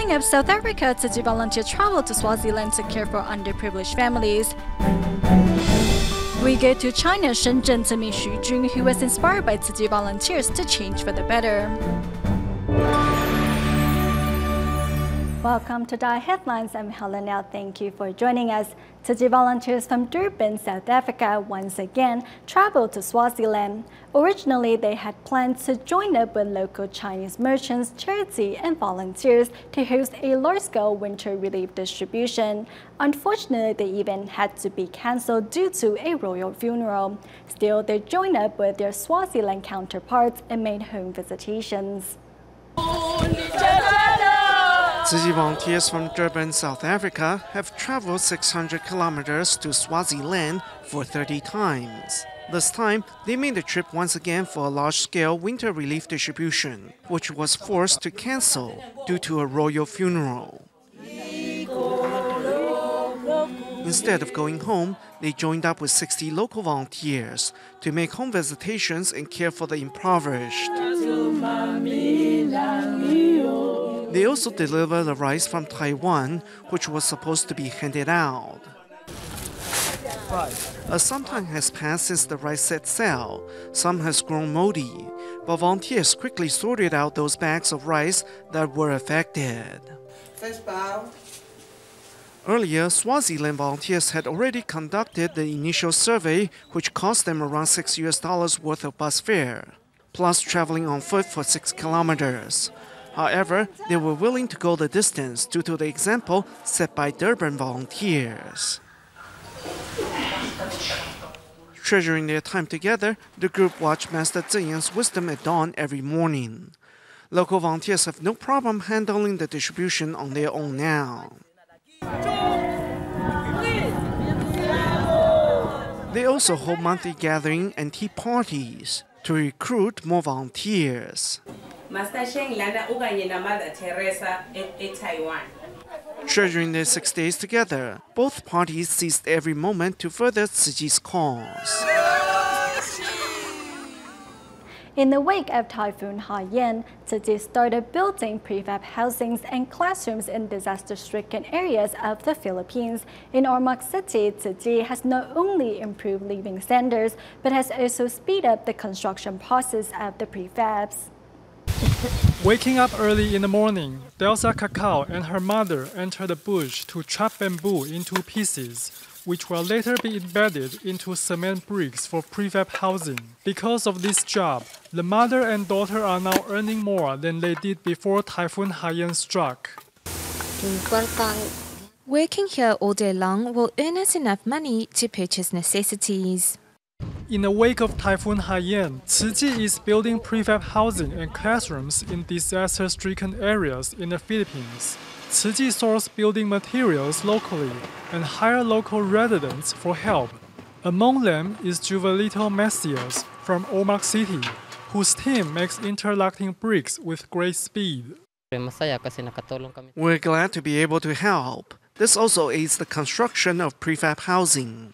Coming up, South Africa Tzu Chi volunteer travel to Swaziland to care for underprivileged families. We go to China, Shenzhen, to meet Xu Jun, who was inspired by Tzu Chi volunteers to change for the better. Welcome to DaAi Headlines. I'm Helen Now. Thank you for joining us. Tzu Chi volunteers from Durban, South Africa, once again traveled to Swaziland. Originally, they had planned to join up with local Chinese merchants, charity, and volunteers to host a large-scale winter relief distribution. Unfortunately, the event had to be cancelled due to a royal funeral. Still, they joined up with their Swaziland counterparts and made home visitations. Tzu Chi volunteers from Durban, South Africa have traveled 600 kilometers to Swaziland for 30 times. This time, they made the trip once again for a large-scale winter relief distribution, which was forced to cancel due to a royal funeral. Instead of going home, they joined up with 60 local volunteers to make home visitations and care for the impoverished. They also delivered the rice from Taiwan, which was supposed to be handed out. Some time has passed since the rice set sail. Some has grown moldy, but volunteers quickly sorted out those bags of rice that were affected. Earlier, Swaziland volunteers had already conducted the initial survey, which cost them around $6 worth of bus fare, plus traveling on foot for 6 kilometers. However, they were willing to go the distance due to the example set by Durban volunteers. Treasuring their time together, the group watched Master Zhenyan's wisdom at dawn every morning. Local volunteers have no problem handling the distribution on their own now. They also hold monthly gatherings and tea parties to recruit more volunteers. Treasuring their 6 days together, both parties seized every moment to further Tzu Chi's cause. In the wake of Typhoon Haiyan, Tzu Chi started building prefab housings and classrooms in disaster-stricken areas of the Philippines. In Ormoc City, Tzu Chi has not only improved living standards, but has also speeded up the construction process of the prefabs. Waking up early in the morning, Delsa Cacao and her mother entered the bush to chop bamboo into pieces, which will later be embedded into cement bricks for prefab housing. Because of this job, the mother and daughter are now earning more than they did before Typhoon Haiyan struck. Working here all day long will earn us enough money to purchase necessities. In the wake of Typhoon Haiyan, Tzu Chi is building prefab housing and classrooms in disaster-stricken areas in the Philippines. Tzu Chi sources building materials locally and hire local residents for help. Among them is Juvelito Messias from Ormoc City, whose team makes interlocking bricks with great speed. We're glad to be able to help. This also aids the construction of prefab housing.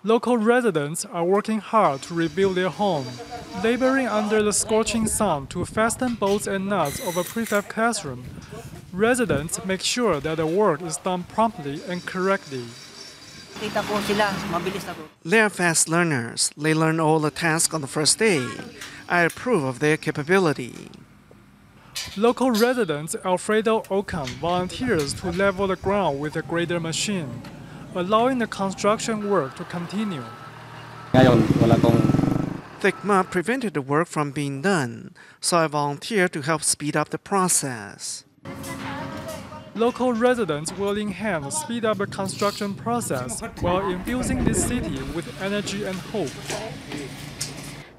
Local residents are working hard to rebuild their home, laboring under the scorching sun to fasten bolts and nuts of a prefab classroom. Residents make sure that the work is done promptly and correctly. They are fast learners. They learn all the tasks on the first day. I approve of their capability. Local resident Alfredo Okan volunteers to level the ground with a grader machine, allowing the construction work to continue. Thick mud prevented the work from being done, so I volunteered to help speed up the process. Local residents will in hand speed up the construction process while infusing this city with energy and hope.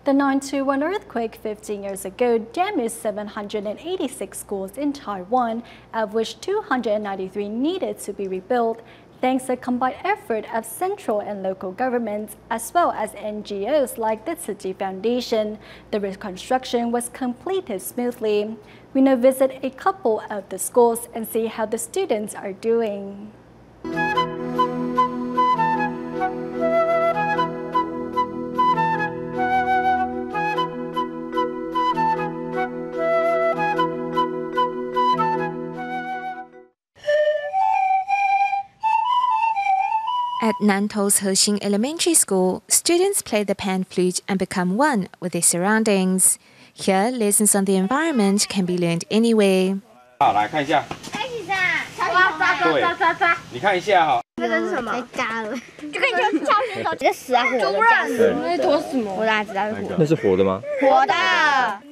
The 9/21 earthquake 15 years ago damaged 786 schools in Taiwan, of which 293 needed to be rebuilt. Thanks to a combined effort of central and local governments, as well as NGOs like the Tzu Chi Foundation, the reconstruction was completed smoothly. We now visit a couple of the schools and see how the students are doing. At Nanto's Hexing Elementary School, students play the pan flute and become one with their surroundings. Here, lessons on the environment can be learned anywhere. 好，来看一下。对，你看一下哈。这个是什么？被嘎了，就跟你教学手，这个死啊活的这样子。那坨什么？我哪知道是活？那是活的吗？活的。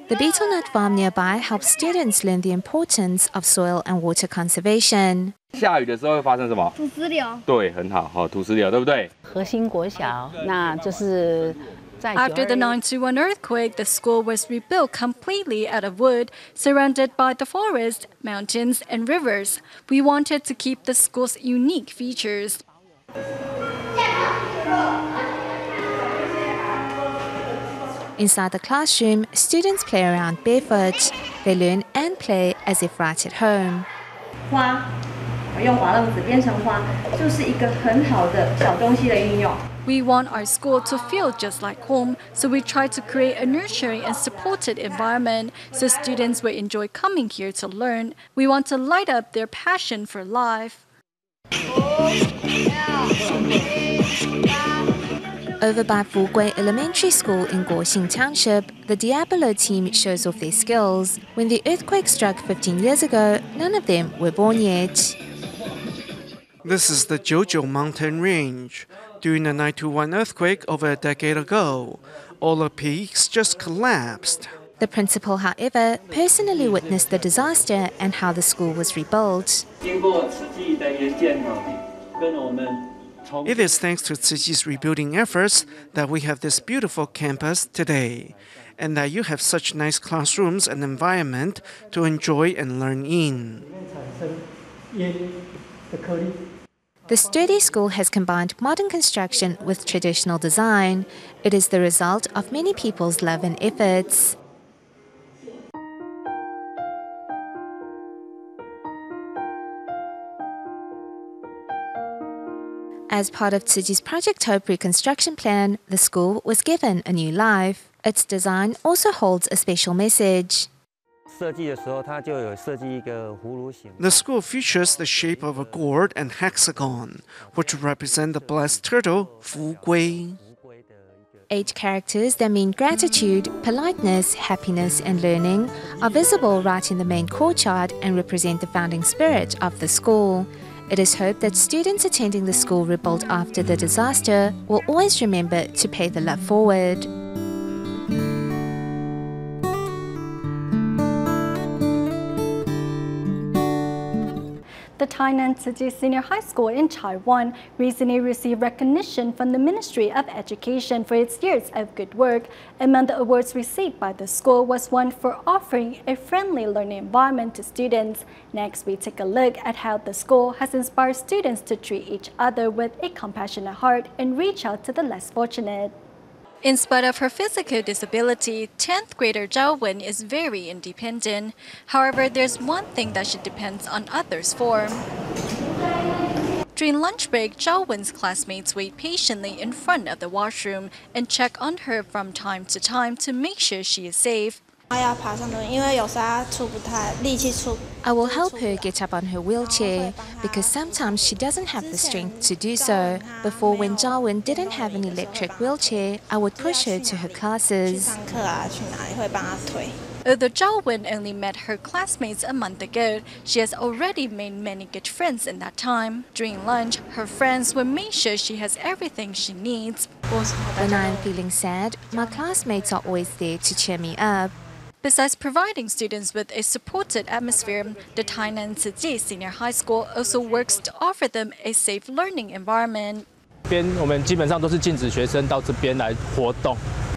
The betel nut farm nearby helps students learn the importance of soil and water conservation. 下雨的时候会发生什么？土石流。对，很好，好土石流，对不对？核心国小，那就是。 After the 9/21 earthquake, the school was rebuilt completely out of wood, surrounded by the forest, mountains, and rivers. We wanted to keep the school's unique features. Inside the classroom, students play around barefoot. They learn and play as if right at home. 花，用滑浪子变成花，就是一个很好的小东西的运用。 We want our school to feel just like home, so we try to create a nurturing and supported environment so students will enjoy coming here to learn. We want to light up their passion for life. Over by Fugui Elementary School in Guoxing Township, the Diabolo team shows off their skills. When the earthquake struck 15 years ago, none of them were born yet. This is the Jojo mountain range. During the 9/21 earthquake over a decade ago, all the peaks just collapsed. The principal, however, personally witnessed the disaster and how the school was rebuilt. It is thanks to Tzu Chi's rebuilding efforts that we have this beautiful campus today, and that you have such nice classrooms and environment to enjoy and learn in. The sturdy school has combined modern construction with traditional design. It is the result of many people's love and efforts. As part of Tzu Chi's Project Hope reconstruction plan, the school was given a new life. Its design also holds a special message. The school features the shape of a gourd and hexagon, which represent the blessed turtle, Fu Gui. 8 characters that mean gratitude, politeness, happiness, and learning are visible right in the main courtyard and represent the founding spirit of the school. It is hoped that students attending the school rebuilt after the disaster will always remember to pay the love forward. The Tainan Tzu Chi Senior High School in Taiwan recently received recognition from the Ministry of Education for its years of good work. Among the awards received by the school was one for offering a friendly learning environment to students. Next, we take a look at how the school has inspired students to treat each other with a compassionate heart and reach out to the less fortunate. In spite of her physical disability, 10th grader Zhao Wen is very independent. However, there's one thing that she depends on others for. During lunch break, Zhao Wen's classmates wait patiently in front of the washroom and check on her from time to time to make sure she is safe. I will help her get up on her wheelchair because sometimes she doesn't have the strength to do so. Before, when Jarwin didn't have an electric wheelchair, I would push her to her classes. Although Zhao Wen only met her classmates a month ago, she has already made many good friends in that time. During lunch, her friends will make sure she has everything she needs. When I am feeling sad, my classmates are always there to cheer me up. Besides providing students with a supported atmosphere, the Tainan Tzu Chi Senior High School also works to offer them a safe learning environment. 我们基本上都是禁止学生到这边来活动。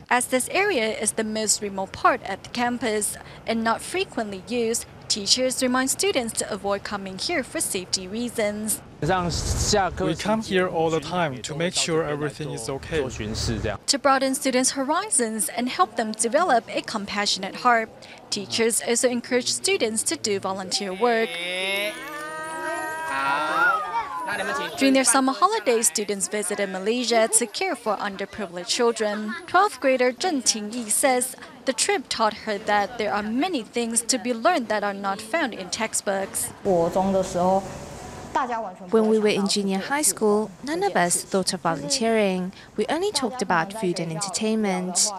As this area is the most remote part at the campus and not frequently used, teachers remind students to avoid coming here for safety reasons. We come here all the time to make sure everything is okay. To broaden students' horizons and help them develop a compassionate heart, teachers also encourage students to do volunteer work. During their summer holidays, students visited Malaysia to care for underprivileged children. 12th grader Zheng Tingyi says the trip taught her that there are many things to be learned that are not found in textbooks. When we were in junior high school, none of us thought of volunteering. We only talked about food and entertainment.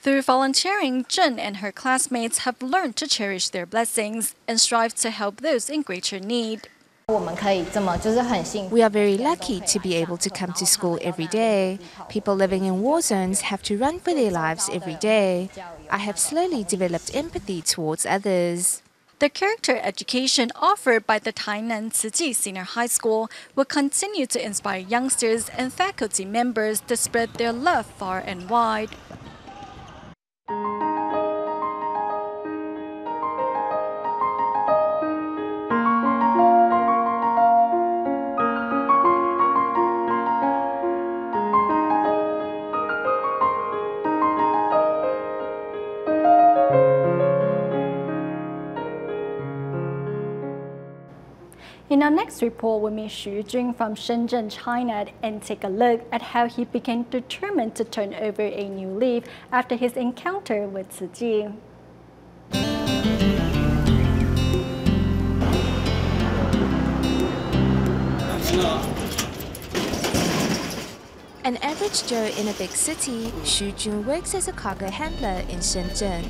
Through volunteering, Zhen and her classmates have learned to cherish their blessings and strive to help those in greater need. We are very lucky to be able to come to school every day. People living in war zones have to run for their lives every day. I have slowly developed empathy towards others. The character education offered by the Tainan Tzu Chi Senior High School will continue to inspire youngsters and faculty members to spread their love far and wide. In our next report, we meet Xu Jun from Shenzhen, China, and take a look at how he became determined to turn over a new leaf after his encounter with Tzu Chi. An average Joe in a big city, Xu Jun works as a cargo handler in Shenzhen.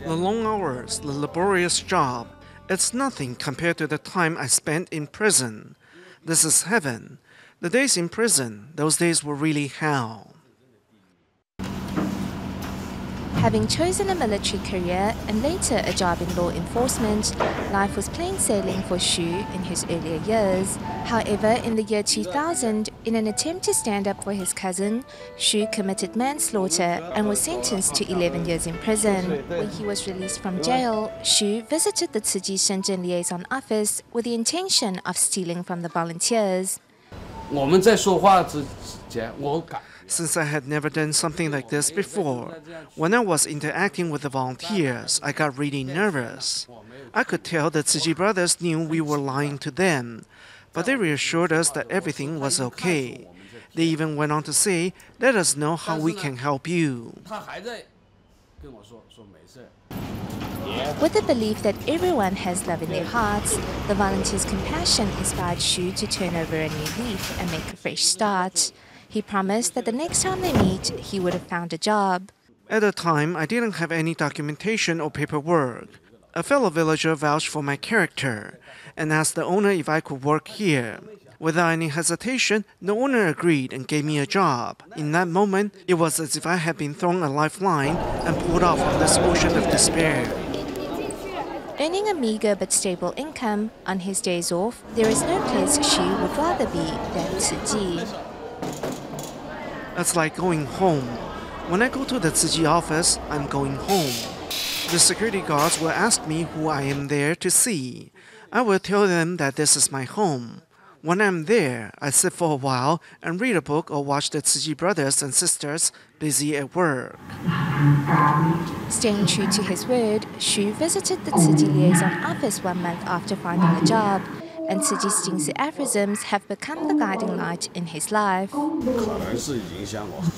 The long hours, the laborious job, it's nothing compared to the time I spent in prison. This is heaven. The days in prison, those days were really hell. Having chosen a military career and later a job in law enforcement, life was plain sailing for Xu in his earlier years. However, in the year 2000, in an attempt to stand up for his cousin, Xu committed manslaughter and was sentenced to 11 years in prison. When he was released from jail, Xu visited the Tzu Chi Shenzhen liaison office with the intention of stealing from the volunteers. Since I had never done something like this before, when I was interacting with the volunteers, I got really nervous. I could tell the Tzu Chi brothers knew we were lying to them, but they reassured us that everything was okay. They even went on to say, "Let us know how we can help you." With the belief that everyone has love in their hearts, the volunteers' compassion inspired Xu to turn over a new leaf and make a fresh start. He promised that the next time they meet, he would have found a job. At the time, I didn't have any documentation or paperwork. A fellow villager vouched for my character and asked the owner if I could work here. Without any hesitation, the owner agreed and gave me a job. In that moment, it was as if I had been thrown a lifeline and pulled out from this ocean of despair. Earning a meager but stable income, on his days off, there is no place Xu would rather be than Tzu Chi. It's like going home. When I go to the Tzu Chi office, I'm going home. The security guards will ask me who I am there to see. I will tell them that this is my home. When I'm there, I sit for a while and read a book or watch the Tzu Chi brothers and sisters busy at work. Staying true to his word, Xu visited the Tzu Chi liaison office 1 month after finding a job, and Tzu Chi's Jingzi aphorisms have become the guiding light in his life.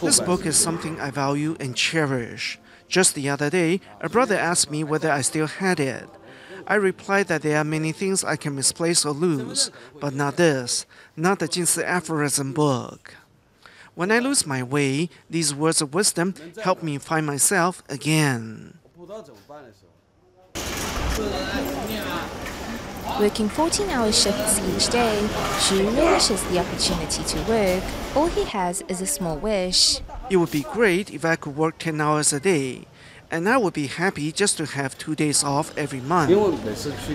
This book is something I value and cherish. Just the other day, a brother asked me whether I still had it. I replied that there are many things I can misplace or lose, but not this, not the Jingzi aphorism book. When I lose my way, these words of wisdom help me find myself again. Working 14-hour shifts each day, Xu relishes the opportunity to work. All he has is a small wish. It would be great if I could work 10 hours a day, and I would be happy just to have 2 days off every month.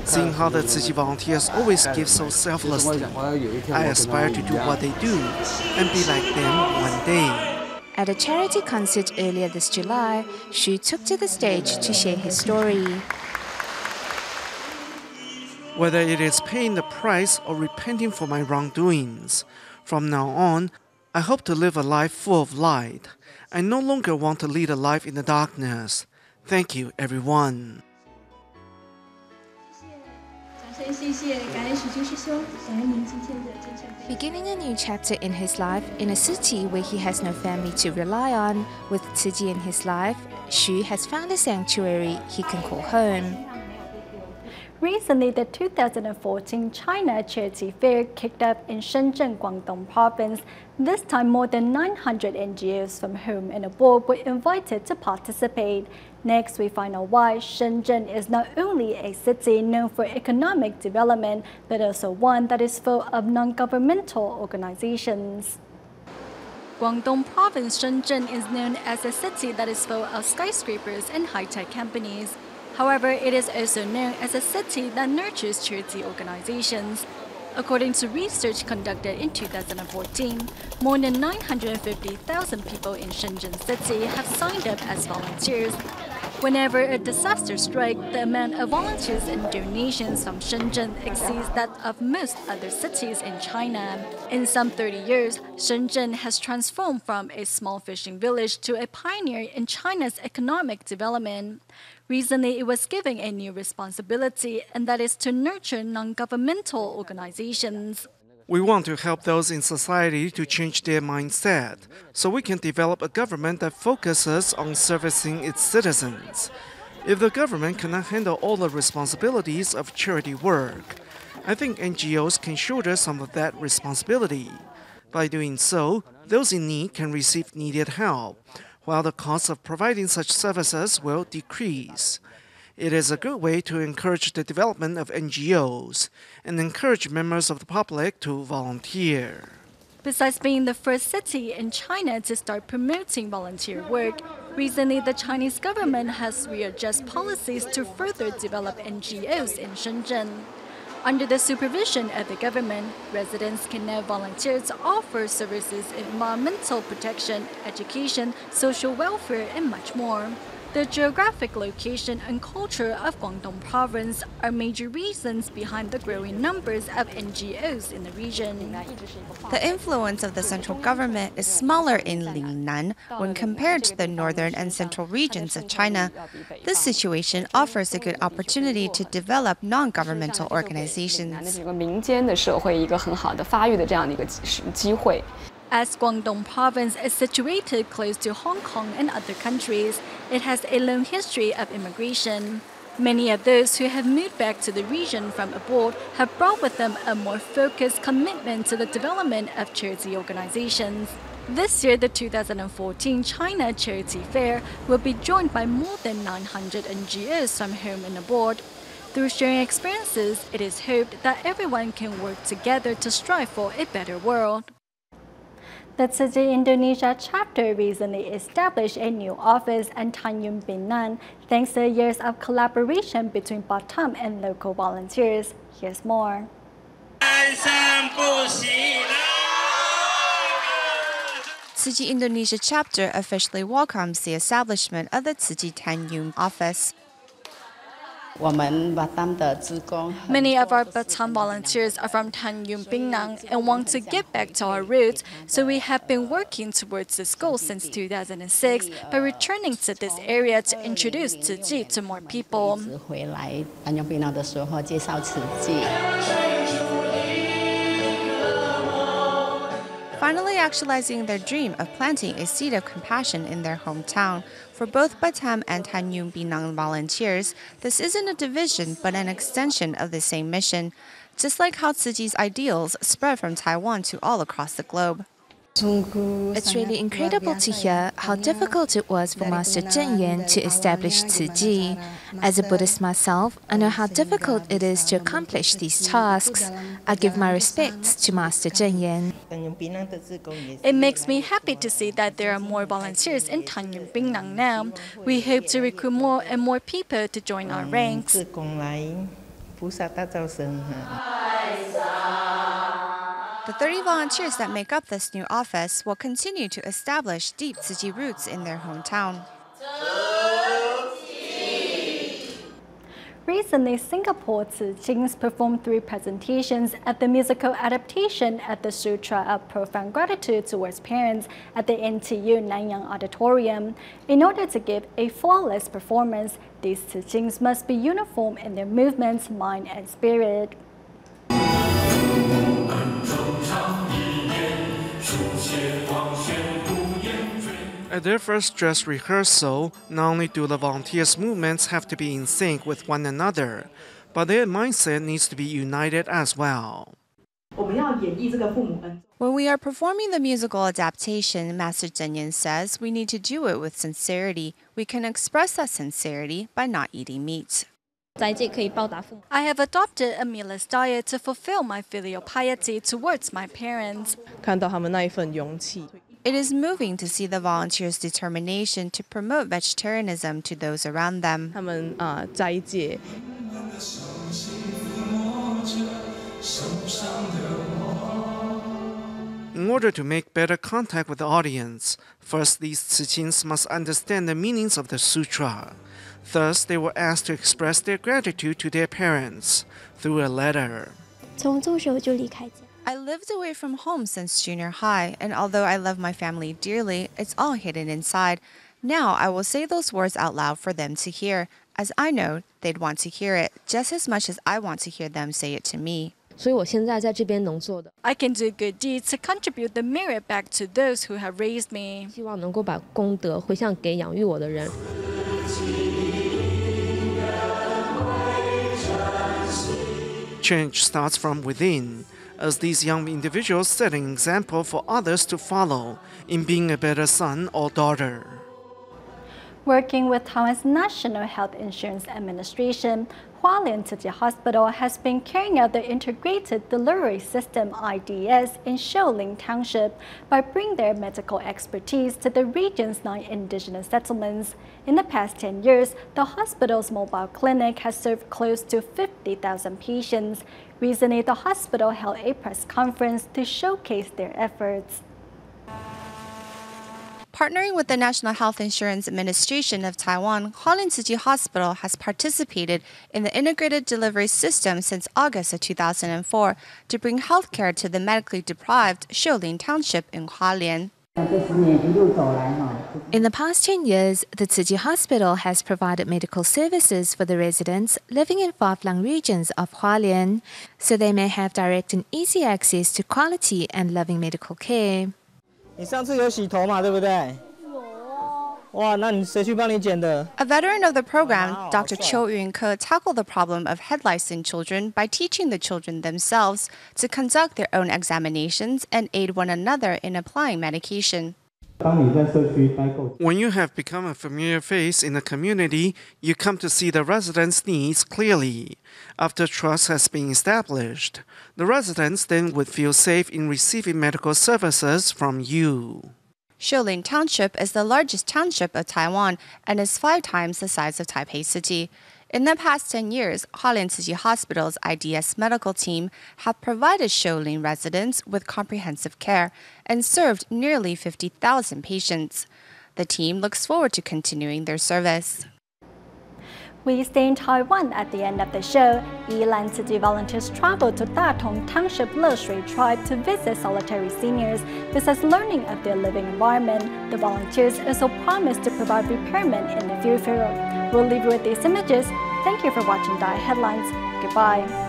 Seeing how the Tzu Chi volunteers always give so selflessly, I aspire to do what they do and be like them one day. At a charity concert earlier this July, Xu took to the stage to share his story. Whether it is paying the price or repenting for my wrongdoings, from now on, I hope to live a life full of light. I no longer want to lead a life in the darkness. Thank you, everyone. Beginning a new chapter in his life in a city where he has no family to rely on, with Tzu Chi in his life, Xu has found a sanctuary he can call home. Recently, the 2014 China Charity Fair kicked off in Shenzhen, Guangdong Province. This time, more than 900 NGOs from home and abroad were invited to participate. Next, we find out why Shenzhen is not only a city known for economic development, but also one that is full of non-governmental organizations. Guangdong Province, Shenzhen is known as a city that is full of skyscrapers and high-tech companies. However, it is also known as a city that nurtures charity organizations. According to research conducted in 2014, more than 950,000 people in Shenzhen city have signed up as volunteers. Whenever a disaster strikes, the amount of volunteers and donations from Shenzhen exceeds that of most other cities in China. In some 30 years, Shenzhen has transformed from a small fishing village to a pioneer in China's economic development. Recently, it was given a new responsibility, and that is to nurture non-governmental organizations. We want to help those in society to change their mindset, so we can develop a government that focuses on servicing its citizens. If the government cannot handle all the responsibilities of charity work, I think NGOs can shoulder some of that responsibility. By doing so, those in need can receive needed help, while the cost of providing such services will decrease. It is a good way to encourage the development of NGOs and encourage members of the public to volunteer. Besides being the first city in China to start promoting volunteer work, recently the Chinese government has readjusted policies to further develop NGOs in Shenzhen. Under the supervision of the government, residents can now volunteer to offer services in environmental protection, education, social welfare, and much more. The geographic location and culture of Guangdong Province are major reasons behind the growing numbers of NGOs in the region. The influence of the central government is smaller in Lingnan when compared to the northern and central regions of China. This situation offers a good opportunity to develop non-governmental organizations. As Guangdong Province is situated close to Hong Kong and other countries, it has a long history of immigration. Many of those who have moved back to the region from abroad have brought with them a more focused commitment to the development of charity organizations. This year, the 2014 China Charity Fair will be joined by more than 900 NGOs from home and abroad. Through sharing experiences, it is hoped that everyone can work together to strive for a better world. The Tzu Chi Indonesia chapter recently established a new office in Tanjung Pinang thanks to years of collaboration between Batam and local volunteers. Here's more. Tzu Chi Indonesia chapter officially welcomes the establishment of the Tzu Chi Tanjung office. Many of our Batam volunteers are from Tanjung Pinang and want to get back to our roots, so we have been working towards this goal since 2006 by returning to this area to introduce Tzu Chi to more people. Finally actualizing their dream of planting a seed of compassion in their hometown. For both Batam and Tanjung Pinang volunteers, this isn't a division but an extension of the same mission, just like how Tzu Chi's ideals spread from Taiwan to all across the globe. It's really incredible to hear how difficult it was for Master Zheng Yan to establish Tzu Chi. As a Buddhist myself, I know how difficult it is to accomplish these tasks. I give my respects to Master Zheng Yan. It makes me happy to see that there are more volunteers in Tanjung Pinang now. We hope to recruit more and more people to join our ranks. The 30 volunteers that make up this new office will continue to establish deep Tzu Chi roots in their hometown. Recently, Singapore Tzu Chis performed 3 presentations at the musical adaptation at the Sutra of Profound Gratitude towards Parents at the NTU Nanyang Auditorium. In order to give a flawless performance, these Tzu Chis must be uniform in their movements, mind, and spirit. At their first dress rehearsal, not only do the volunteers' movements have to be in sync with one another, but their mindset needs to be united as well. When we are performing the musical adaptation, Master Zhen Yin says we need to do it with sincerity. We can express that sincerity by not eating meat. I have adopted a meatless diet to fulfill my filial piety towards my parents. It is moving to see the volunteers' determination to promote vegetarianism to those around them. In order to make better contact with the audience, first these Tzu Chis must understand the meanings of the sutra. Thus, they were asked to express their gratitude to their parents through a letter. I lived away from home since junior high, and although I love my family dearly, it's all hidden inside. Now I will say those words out loud for them to hear, as I know they'd want to hear it just as much as I want to hear them say it to me. I can do good deeds to contribute the merit back to those who have raised me. Change starts from within, as these young individuals set an example for others to follow in being a better son or daughter. Working with Taiwan's National Health Insurance Administration, Hualien Tzu Chi Hospital has been carrying out the Integrated Delivery System IDS in Sholing Township by bringing their medical expertise to the region's 9 indigenous settlements. In the past 10 years, the hospital's mobile clinic has served close to 50,000 patients. Recently, the hospital held a press conference to showcase their efforts. Partnering with the National Health Insurance Administration of Taiwan, Hualien Tzu Chi Hospital has participated in the integrated delivery system since August of 2004 to bring healthcare to the medically deprived Sholing Township in Hualien. In the past 10 years, the Tzu Chi Hospital has provided medical services for the residents living in far-flung regions of Hualien, so they may have direct and easy access to quality and loving medical care. 你上次有洗头嘛，对不对？哇，那你谁去帮你剪的？ A veteran of the program, Dr. Chiu Yun-ke tackled the problem of head lice in children by teaching the children themselves to conduct their own examinations and aid one another in applying medication. When you have become a familiar face in the community, you come to see the residents' needs clearly. After trust has been established, the residents then would feel safe in receiving medical services from you. Sholing Township is the largest township of Taiwan and is 5 times the size of Taipei City. In the past 10 years, Hualien Tzu Chi Hospital's IDS medical team have provided Sholing residents with comprehensive care and served nearly 50,000 patients. The team looks forward to continuing their service. We stay in Taiwan at the end of the show. Yilan Tzu Chi volunteers traveled to Datong Township Leshui tribe to visit solitary seniors. Besides learning of their living environment, the volunteers also promised to provide repairment in the future. We'll leave you with these images. Thank you for watching DaAi Headlines. Goodbye.